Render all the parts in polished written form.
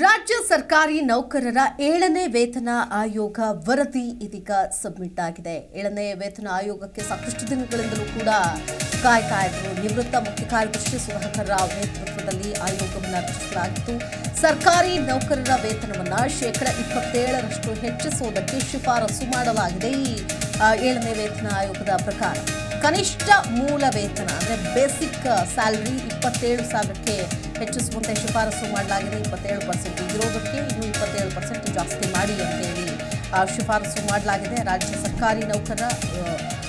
ರಾಜ್ಯ ಸರ್ಕಾರಿ ನೌಕರರ 7ನೇ ವೇತನ ಆಯೋಗ ವರದಿ ಇದೀಗ ಸಬ್ಮಿಟ್ ಆಗಿದೆ. 7ನೇ ವೇತನ ಆಯೋಗಕ್ಕೆ ಸಾಕಷ್ಟು ದಿನಗಳಿಂದಲೂ ಕೂಡ ಕಾಯ್ತಾ ಇದ್ರು. ನಿವೃತ್ತ ಮುಖ್ಯ ಕಾರ್ಯದರ್ಶಿ ಸುಧಾಕರ್ ರಾವ್ ನೇತೃತ್ವದಲ್ಲಿ ಆಯೋಗವನ್ನು ರಚಿಸಲಾಗಿತ್ತು. ಸರ್ಕಾರಿ ನೌಕರರ ವೇತನವನ್ನು 27% ಹೆಚ್ಚಿಸುವುದಕ್ಕೆ ಶಿಫಾರಸು ಮಾಡಲಾಗಿದೆ. ಈ 7ನೇ ವೇತನ ಆಯೋಗದ ಪ್ರಕಾರ ಕನಿಷ್ಠ ಮೂಲ ವೇತನ ಅಂದರೆ ಬೇಸಿಕ್ ಸ್ಯಾಲರಿ 27,000ಕ್ಕೆ ಹೆಚ್ಚಿಸುವಂತೆ ಶಿಫಾರಸು ಮಾಡಲಾಗಿದೆ. 27% ಇರೋದಕ್ಕೆ ಇನ್ನು 27% ಜಾಸ್ತಿ ಮಾಡಿ ಅಂತೇಳಿ ಶಿಫಾರಸು ಮಾಡಲಾಗಿದೆ. ರಾಜ್ಯ ಸರ್ಕಾರಿ ನೌಕರರ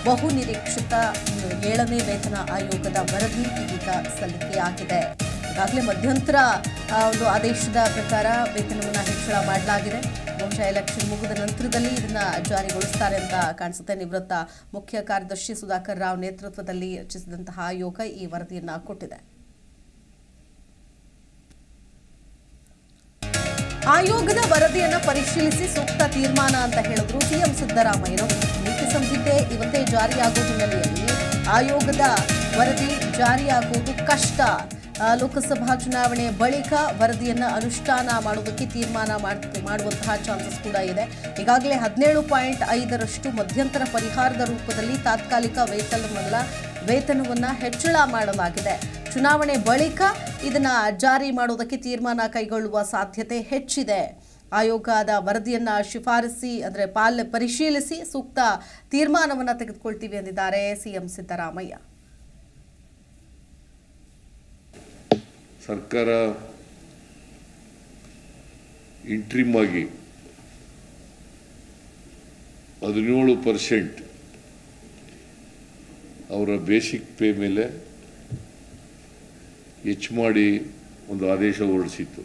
ಬಹು ನಿರೀಕ್ಷಿತ 7ನೇ ವೇತನ ಆಯೋಗದ ವರದಿ ಇದೀಗ ಸಲ್ಲಿಕೆಯಾಗಿದೆ. ಈಗಾಗಲೇ ಮಧ್ಯಂತರ ಒಂದು ಆದೇಶದ ಪ್ರಕಾರ ವೇತನವನ್ನು ಹೆಚ್ಚಳ ಮಾಡಲಾಗಿದೆ. ಬಹುಶಃ ಎಲೆಕ್ಷನ್ ಮುಗಿದ ನಂತರದಲ್ಲಿ ಇದನ್ನ ಜಾರಿಗೊಳಿಸುತ್ತಾರೆ ಅಂತ ಕಾಣಿಸುತ್ತೆ. ನಿವೃತ್ತ ಮುಖ್ಯ ಕಾರ್ಯದರ್ಶಿ ಸುಧಾಕರ್ ರಾವ್ ನೇತೃತ್ವದಲ್ಲಿ ರಚಿಸಿದಂತಹ ಆಯೋಗ ಈ ವರದಿಯನ್ನ ಕೊಟ್ಟಿದೆ. ಆಯೋಗದ ವರದಿಯನ್ನು ಪರಿಶೀಲಿಸಿ ಸೂಕ್ತ ತೀರ್ಮಾನ ಅಂತ ಹೇಳಿದ್ರು ಸಿಎಂ ಸಿದ್ದರಾಮಯ್ಯನವರು. ನೀತಿ ಸಂಹಿತೆ ಇವತ್ತೇ ಜಾರಿಯಾಗುವ ಹಿನ್ನೆಲೆಯಲ್ಲಿ ಆಯೋಗದ ವರದಿ ಜಾರಿಯಾಗುವುದು ಕಷ್ಟ. ಲೋಕಸಭಾ ಚುನಾವಣೆ ಬಳಿಕ ವರದಿಯನ್ನು ಅನುಷ್ಠಾನ ಮಾಡುವುದಕ್ಕೆ ತೀರ್ಮಾನ ಮಾಡುವಂತಹ ಚಾನ್ಸಸ್ ಕೂಡ ಇದೆ. ಈಗಾಗಲೇ 17.5% ಮಧ್ಯಂತರ ಪರಿಹಾರದ ರೂಪದಲ್ಲಿ ತಾತ್ಕಾಲಿಕ ವೇತನವನ್ನು ಹೆಚ್ಚಳ ಮಾಡಲಾಗಿದೆ. ಚುನಾವಣೆ ಬಳಿಕ ಇದನ್ನ ಜಾರಿ ಮಾಡುವುದಕ್ಕೆ ತೀರ್ಮಾನ ಕೈಗೊಳ್ಳುವ ಸಾಧ್ಯತೆ ಹೆಚ್ಚಿದೆ. ಆಯೋಗದ ವರದಿಯನ್ನ ಪರಿಶೀಲಿಸಿ ಸೂಕ್ತ ತೀರ್ಮಾನವನ್ನು ತೆಗೆದುಕೊಳ್ತೀವಿ ಎಂದಿದ್ದಾರೆ ಸಿಎಂ ಸಿದ್ದರಾಮಯ್ಯ. ಸರ್ಕಾರ ಇಂಟ್ರಿಮ್ ಆಗಿ 17% ಅವರ ಬೇಸಿಕ್ ಪೇ ಮೇಲೆ ಹೆಚ್ಚು ಮಾಡಿ ಒಂದು ಆದೇಶ ಹೊರಡಿಸಿತ್ತು.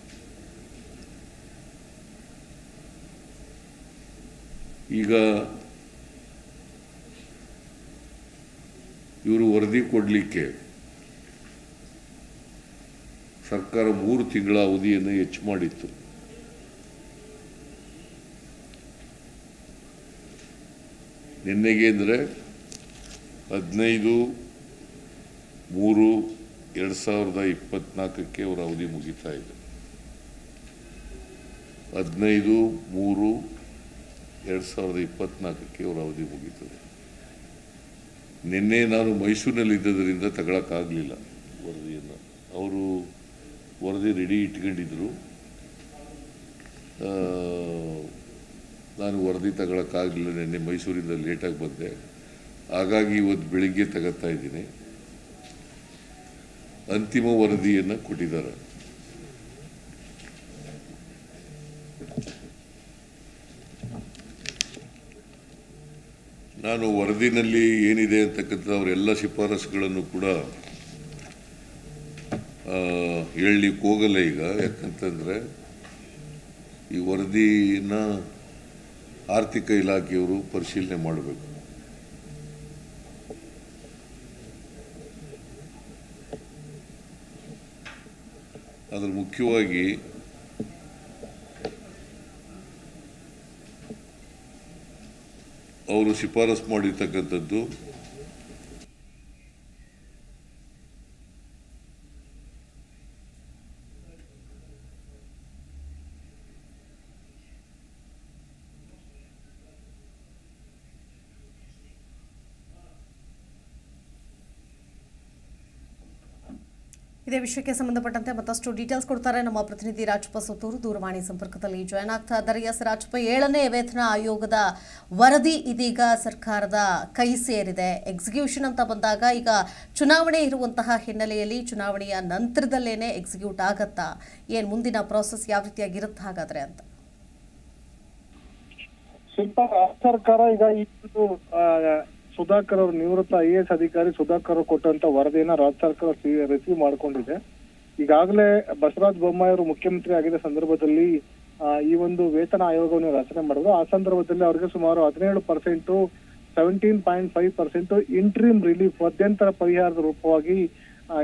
ಈಗ ಇವರು ವರದಿ ಕೊಡಲಿಕ್ಕೆ ಸರ್ಕಾರ 3 ತಿಂಗಳ ಅವಧಿಯನ್ನು ಹೆಚ್ಚು ಮಾಡಿತ್ತು. ನಿನ್ನೆಗೆ ಅಂದರೆ 15/3/2024 ಅವರ ಅವಧಿ ಮುಗಿತಾ ಇದೆ. 15/3/2024 ಅವರ ಅವಧಿ ಮುಗೀತದೆ. ನಿನ್ನೆ ನಾನು ಮೈಸೂರಿನಲ್ಲಿ ಇದ್ದದರಿಂದ ತಗೊಳಕ್ಕಾಗಲಿಲ್ಲ ವರದಿಯನ್ನು. ಅವರು ವರದಿ ರೆಡಿ ಇಟ್ಕೊಂಡಿದ್ರು. ನಾನು ವರದಿ ತಗೊಳಕ್ಕಾಗಲಿಲ್ಲ. ನಿನ್ನೆ ಮೈಸೂರಿಂದ ಲೇಟಾಗಿ ಬಂದೆ. ಹಾಗಾಗಿ ಇವತ್ತು ಬೆಳಿಗ್ಗೆ ತಗೋತಾ ಇದ್ದೀನಿ. ಅಂತಿಮ ವರದಿಯನ್ನು ಕೊಟ್ಟಿದ್ದಾರೆ. ನಾನು ವರದಿನಲ್ಲಿ ಏನಿದೆ ಅಂತಕ್ಕಂಥ ಅವರೆಲ್ಲ ಶಿಫಾರಸುಗಳನ್ನು ಕೂಡ ಹೇಳಲಿಕ್ಕೆ ಹೋಗಲ್ಲ ಈಗ. ಯಾಕಂತಂದರೆ ಈ ವರದಿನ ಆರ್ಥಿಕ ಇಲಾಖೆಯವರು ಪರಿಶೀಲನೆ ಮಾಡಬೇಕು. ಅದ್ರ ಮುಖ್ಯವಾಗಿ ಅವರು ಶಿಫಾರಸು ಮಾಡಿರ್ತಕ್ಕಂಥದ್ದು ಇದೇ ವಿಷಯಕ್ಕೆ ಸಂಬಂಧಪಟ್ಟಂತೆ ಮತ್ತಷ್ಟು ಡೀಟೇಲ್ಸ್ ಕೊಡ್ತಾರೆ ನಮ್ಮ ಪ್ರತಿನಿಧಿ ರಾಜಪ್ಪ ಸೊತ್ತೂರು ದೂರವಾಣಿ ಸಂಪರ್ಕದಲ್ಲಿ ಜಾಯ್ನ್ ಆಗ್ತಾ ಇದ್ದಾರೆ. ಎಸ್ ರಾಜಪ್ಪ, 7ನೇ ವೇತನ ಆಯೋಗದ ವರದಿ ಇದೀಗ ಸರ್ಕಾರದ ಕೈ ಸೇರಿದೆ. ಎಕ್ಸಿಕ್ಯೂಷನ್ ಅಂತ ಬಂದಾಗ ಈಗ ಚುನಾವಣೆ ಇರುವಂತಹ ಹಿನ್ನೆಲೆಯಲ್ಲಿ ಚುನಾವಣೆಯ ನಂತರದಲ್ಲೇನೆ ಎಕ್ಸಿಕ್ಯೂಟ್ ಆಗತ್ತಾ? ಏನು ಮುಂದಿನ ಪ್ರೋಸೆಸ್ ಯಾವ ರೀತಿಯಾಗಿರುತ್ತೆ ಹಾಗಾದ್ರೆ ಅಂತ? ಸ್ವಲ್ಪ ಸರ್ಕಾರ ಈಗ ಸುಧಾಕರ್ ಅವರು ನಿವೃತ್ತ IAS ಅಧಿಕಾರಿ ಸುಧಾಕರ್ ಅವರು ಕೊಟ್ಟಂತ ವರದಿಯನ್ನ ರಾಜ್ಯ ಸರ್ಕಾರ ರಿಸೀವ್ ಮಾಡ್ಕೊಂಡಿದೆ. ಈಗಾಗಲೇ ಬಸವರಾಜ ಬೊಮ್ಮಾಯಿ ಅವರು ಮುಖ್ಯಮಂತ್ರಿ ಆಗಿದ್ದ ಸಂದರ್ಭದಲ್ಲಿ ಈ ಒಂದು ವೇತನ ಆಯೋಗವನ್ನು ರಚನೆ ಮಾಡಿದ್ರು. ಆ ಸಂದರ್ಭದಲ್ಲಿ ಅವರಿಗೆ ಸುಮಾರು 17%, 17.5% ಇಂಟ್ರಿಮ್ ರಿಲೀಫ್ ಮಧ್ಯಂತರ ಪರಿಹಾರದ ರೂಪವಾಗಿ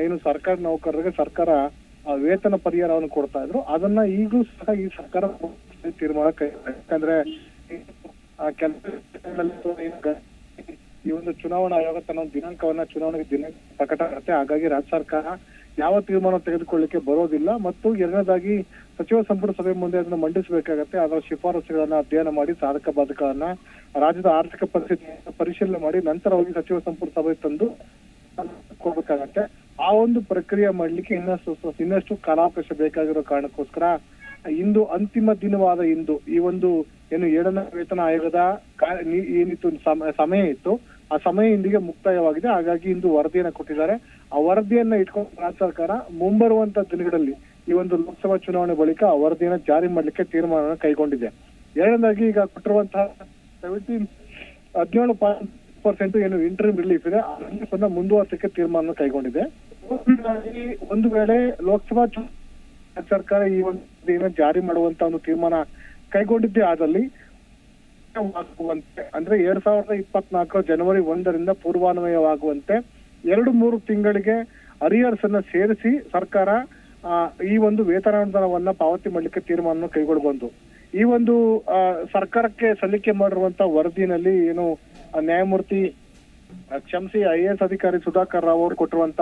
ಏನು ಸರ್ಕಾರಿ ನೌಕರರಿಗೆ ಸರ್ಕಾರ ವೇತನ ಪರಿಹಾರವನ್ನು ಕೊಡ್ತಾ ಇದ್ರು. ಅದನ್ನ ಈಗಲೂ ಸಹ ಈ ಸರ್ಕಾರ ತೀರ್ಮಾನ ಯಾಕಂದ್ರೆ ಈ ಒಂದು ಚುನಾವಣಾ ಆಯೋಗ ತನ್ನ ದಿನಾಂಕವನ್ನ ಚುನಾವಣೆಗೆ ಪ್ರಕಟ ಮಾಡುತ್ತೆ. ಹಾಗಾಗಿ ರಾಜ್ಯ ಸರ್ಕಾರ ಯಾವ ತೀರ್ಮಾನ ತೆಗೆದುಕೊಳ್ಳಿಕ್ಕೆ ಬರೋದಿಲ್ಲ. ಮತ್ತು ಎರಡನೇದಾಗಿ ಸಚಿವ ಸಂಪುಟ ಸಭೆ ಮುಂದೆ ಅದನ್ನು ಮಂಡಿಸಬೇಕಾಗತ್ತೆ. ಅದರ ಶಿಫಾರಸುಗಳನ್ನ ಅಧ್ಯಯನ ಮಾಡಿ ಸಾಧಕ ಬಾಧಕಗಳನ್ನ ರಾಜ್ಯದ ಆರ್ಥಿಕ ಪರಿಸ್ಥಿತಿಯನ್ನು ಪರಿಶೀಲನೆ ಮಾಡಿ ನಂತರ ಹೋಗಿ ಸಚಿವ ಸಂಪುಟ ಸಭೆ ತಂದು ಕೊಡ್ಬೇಕಾಗತ್ತೆ. ಆ ಒಂದು ಪ್ರಕ್ರಿಯೆ ಮಾಡ್ಲಿಕ್ಕೆ ಇನ್ನಷ್ಟು ಕಾಲಾವಕಾಶ ಬೇಕಾಗಿರೋ ಕಾರಣಕ್ಕೋಸ್ಕರ ಇಂದು ಅಂತಿಮ ದಿನವಾದ ಇಂದು ಈ ಒಂದು ಏನು 7ನೇ ವೇತನ ಆಯೋಗದ ಏನಿತ್ತು ಸಮಯ ಇತ್ತು, ಆ ಸಮಯ ಇಂದಿಗೆ ಮುಕ್ತಾಯವಾಗಿದೆ. ಹಾಗಾಗಿ ಇಂದು ವರದಿಯನ್ನ ಕೊಟ್ಟಿದ್ದಾರೆ. ಆ ವರದಿಯನ್ನ ಇಟ್ಕೊಂಡು ರಾಜ್ಯ ಸರ್ಕಾರ ಮುಂಬರುವಂತ ದಿನಗಳಲ್ಲಿ ಈ ಒಂದು ಲೋಕಸಭಾ ಚುನಾವಣೆ ಬಳಿಕ ಆ ವರದಿಯನ್ನ ಜಾರಿ ಮಾಡ್ಲಿಕ್ಕೆ ತೀರ್ಮಾನ ಕೈಗೊಂಡಿದೆ. ಎರಡನೇದಾಗಿ ಈಗ ಕೊಟ್ಟಿರುವಂತಹ 17% ಏನು ಇಂಟರಿಮ್ ರಿಲೀಫ್ ಇದೆ ಅದನ್ನ ಮುಂದುವರಿಸಕ್ಕೆ ತೀರ್ಮಾನ ಕೈಗೊಂಡಿದೆ. ಒಂದು ವೇಳೆ ಲೋಕಸಭಾ ಸರ್ಕಾರ ಈ ಒಂದು ಜಾರಿ ಮಾಡುವಂತ ಒಂದು ತೀರ್ಮಾನ ಕೈಗೊಂಡಿದ್ದೇ ಆದಲ್ಲಿ ಅಂದ್ರೆ 2024 ಜನವರಿ 1ರಿಂದ ಪೂರ್ವಾನ್ವಯವಾಗುವಂತೆ 2-3 ತಿಂಗಳಿಗೆ ಅರಿಯರ್ಸ್ ಅನ್ನ ಸೇರಿಸಿ ಸರ್ಕಾರ ಈ ಒಂದು ವೇತನಾನುದಾನವನ್ನ ಪಾವತಿ ಮಾಡ್ಲಿಕ್ಕೆ ತೀರ್ಮಾನ ಕೈಗೊಳ್ಳಬಹುದು. ಈ ಒಂದು ಸರ್ಕಾರಕ್ಕೆ ಸಲ್ಲಿಕೆ ಮಾಡಿರುವಂತ ವರದಿನಲ್ಲಿ ಏನು ನ್ಯಾಯಮೂರ್ತಿ ಕ್ಷಮಿಸಿ IAS ಅಧಿಕಾರಿ ಸುಧಾಕರ್ ರಾವ್ ಅವರು ಕೊಟ್ಟಿರುವಂತ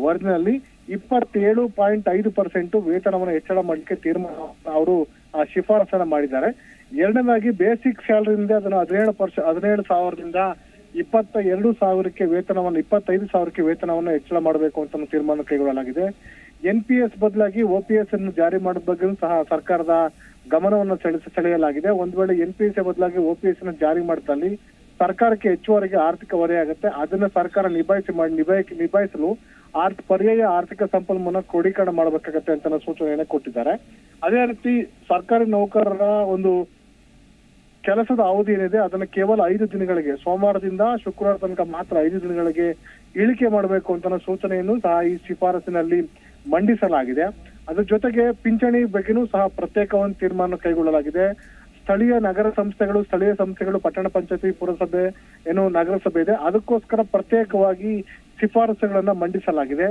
ವರದಿನಲ್ಲಿ 27.5% ವೇತನವನ್ನು ಹೆಚ್ಚಳ ಮಾಡಲಿಕ್ಕೆ ತೀರ್ಮಾನ ಅವರು ಶಿಫಾರಸನ್ನ ಮಾಡಿದ್ದಾರೆ. ಎರಡನೇದಾಗಿ ಬೇಸಿಕ್ ಸ್ಯಾಲರಿಯಿಂದ ಅದನ್ನು 17,000ರಿಂದ 22,000ಕ್ಕೆ ವೇತನವನ್ನು 25,000ಕ್ಕೆ ವೇತನವನ್ನು ಹೆಚ್ಚಳ ಮಾಡಬೇಕು ಅಂತ ತೀರ್ಮಾನ ಕೈಗೊಳ್ಳಲಾಗಿದೆ. NPS ಬದಲಾಗಿ OPS ಅನ್ನು ಜಾರಿ ಮಾಡೋದ್ ಬಗ್ಗೆ ಸಹ ಸರ್ಕಾರದ ಗಮನವನ್ನು ಸೆಳೆಯಲಾಗಿದೆ. ಒಂದ್ ವೇಳೆ NPS ಬದಲಾಗಿ OPS ಅನ್ನು ಜಾರಿ ಮಾಡಿದಲ್ಲಿ ಸರ್ಕಾರಕ್ಕೆ ಹೆಚ್ಚುವರಿಗೆ ಆರ್ಥಿಕ ಹೊರೆಯಾಗುತ್ತೆ. ಅದನ್ನ ಸರ್ಕಾರ ನಿಭಾಯಿಸಲು ಪರ್ಯಾಯ ಆರ್ಥಿಕ ಸಂಪನ್ಮೂಲ ಕ್ರೋಢೀಕರಣ ಮಾಡಬೇಕಾಗತ್ತೆ ಅಂತ ಸೂಚನೆಯನ್ನ ಕೊಟ್ಟಿದ್ದಾರೆ. ಅದೇ ರೀತಿ ಸರ್ಕಾರಿ ನೌಕರರ ಒಂದು ಕೆಲಸದ ಅವಧಿ ಏನಿದೆ ಅದನ್ನ ಕೇವಲ 5 ದಿನಗಳಿಗೆ, ಸೋಮವಾರದಿಂದ ಶುಕ್ರವಾರ ತನಕ ಮಾತ್ರ 5 ದಿನಗಳಿಗೆ ಇಳಿಕೆ ಮಾಡಬೇಕು ಅಂತ ಸೂಚನೆಯನ್ನು ಸಹ ಈ ಶಿಫಾರಸಿನಲ್ಲಿ ಮಂಡಿಸಲಾಗಿದೆ. ಅದ್ರ ಜೊತೆಗೆ ಪಿಂಚಣಿ ಬಗ್ಗೆನೂ ಸಹ ಪ್ರತ್ಯೇಕ ಒಂದು ತೀರ್ಮಾನ ಕೈಗೊಳ್ಳಲಾಗಿದೆ. ಸ್ಥಳೀಯ ನಗರ ಸಂಸ್ಥೆಗಳು, ಸ್ಥಳೀಯ ಸಂಸ್ಥೆಗಳು, ಪಟ್ಟಣ ಪಂಚಾಯತಿ, ಪುರಸಭೆ ಏನು ನಗರಸಭೆ ಇದೆ ಅದಕ್ಕೋಸ್ಕರ ಪ್ರತ್ಯೇಕವಾಗಿ ಶಿಫಾರಸುಗಳನ್ನ ಮಂಡಿಸಲಾಗಿದೆ.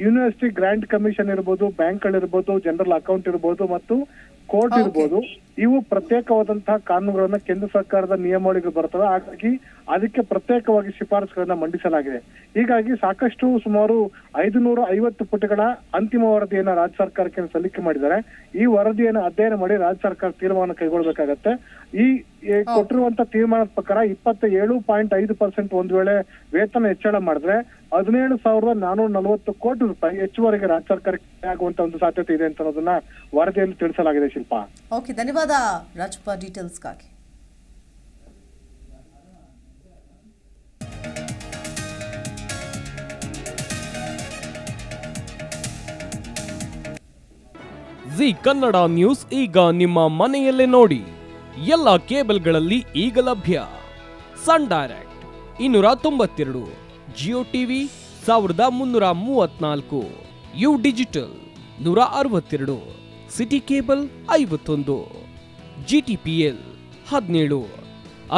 ಯೂನಿವರ್ಸಿಟಿ ಗ್ರಾಂಟ್ ಕಮಿಷನ್ ಇರ್ಬೋದು, ಬ್ಯಾಂಕ್ಗಳಿರ್ಬೋದು, ಜನರಲ್ ಅಕೌಂಟ್ ಇರ್ಬೋದು ಮತ್ತು ಕೋರ್ಟ್ ಇರ್ಬೋದು, ಇವು ಪ್ರತ್ಯೇಕವಾದಂತಹ ಕಾನೂನುಗಳನ್ನ ಕೇಂದ್ರ ಸರ್ಕಾರದ ನಿಯಮಾವಳಿಗಳು ಬರ್ತವೆ. ಹಾಗಾಗಿ ಅದಕ್ಕೆ ಪ್ರತ್ಯೇಕವಾಗಿ ಶಿಫಾರಸುಗಳನ್ನ ಮಂಡಿಸಲಾಗಿದೆ. ಹೀಗಾಗಿ ಸಾಕಷ್ಟು ಸುಮಾರು 550 ಪುಟಗಳ ಅಂತಿಮ ವರದಿಯನ್ನ ರಾಜ್ಯ ಸರ್ಕಾರಕ್ಕೆ ಸಲ್ಲಿಕೆ ಮಾಡಿದ್ದಾರೆ. ಈ ವರದಿಯನ್ನು ಅಧ್ಯಯನ ಮಾಡಿ ರಾಜ್ಯ ಸರ್ಕಾರ ತೀರ್ಮಾನ ಕೈಗೊಳ್ಳಬೇಕಾಗತ್ತೆ. ಈ ಕೊಟ್ಟಿರುವಂತ ತೀರ್ಮಾನದ ಪ್ರಕಾರ 27.5% ಒಂದ್ ವೇಳೆ ವೇತನ ಹೆಚ್ಚಳ ಮಾಡಿದ್ರೆ 17,440 ಕೋಟಿ ರೂಪಾಯಿ ಹೆಚ್ಚುವರಿಗೆ ರಾಜ್ಯ ಸರ್ಕಾರಕ್ಕೆ ಆಗುವಂತ ಒಂದು ಸಾಧ್ಯತೆ ಇದೆ ಅಂತ ಅನ್ನೋದನ್ನ ವರದಿಯಲ್ಲಿ ತಿಳಿಸಲಾಗಿದೆ. ಶಿಲ್ಪಾ, ಓಕೆ, ಧನ್ಯವಾದ ರಾಜಪ್ಪ ಡೀಟೇಲ್ಸ್ಗಾಗಿ. ಜಿ ಕನ್ನಡ ನ್ಯೂಸ್ ಈಗ ನಿಮ್ಮ ಮನೆಯಲ್ಲೇ ನೋಡಿ. ಎಲ್ಲ ಕೇಬಲ್ಗಳಲ್ಲಿ ಈಗ ಲಭ್ಯ. Sun Direct 292, Jio TV 1334, U digital 162, City cable 51, GTPL 17,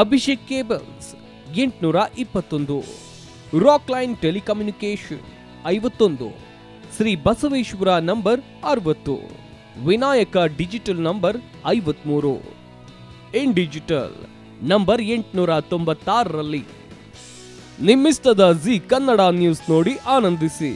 Abhishek cables 821, Rock Line telecommunication 51, Shri Basaveshwara number 60, Vinayaka digital number 53, in digital number 896ರಲ್ಲಿ. ನಿಮ್ಮಿಸ್ತದ ಜಿ ಕನ್ನಡ ನ್ಯೂಸ್ ನೋಡಿ ಆನಂದಿಸಿ.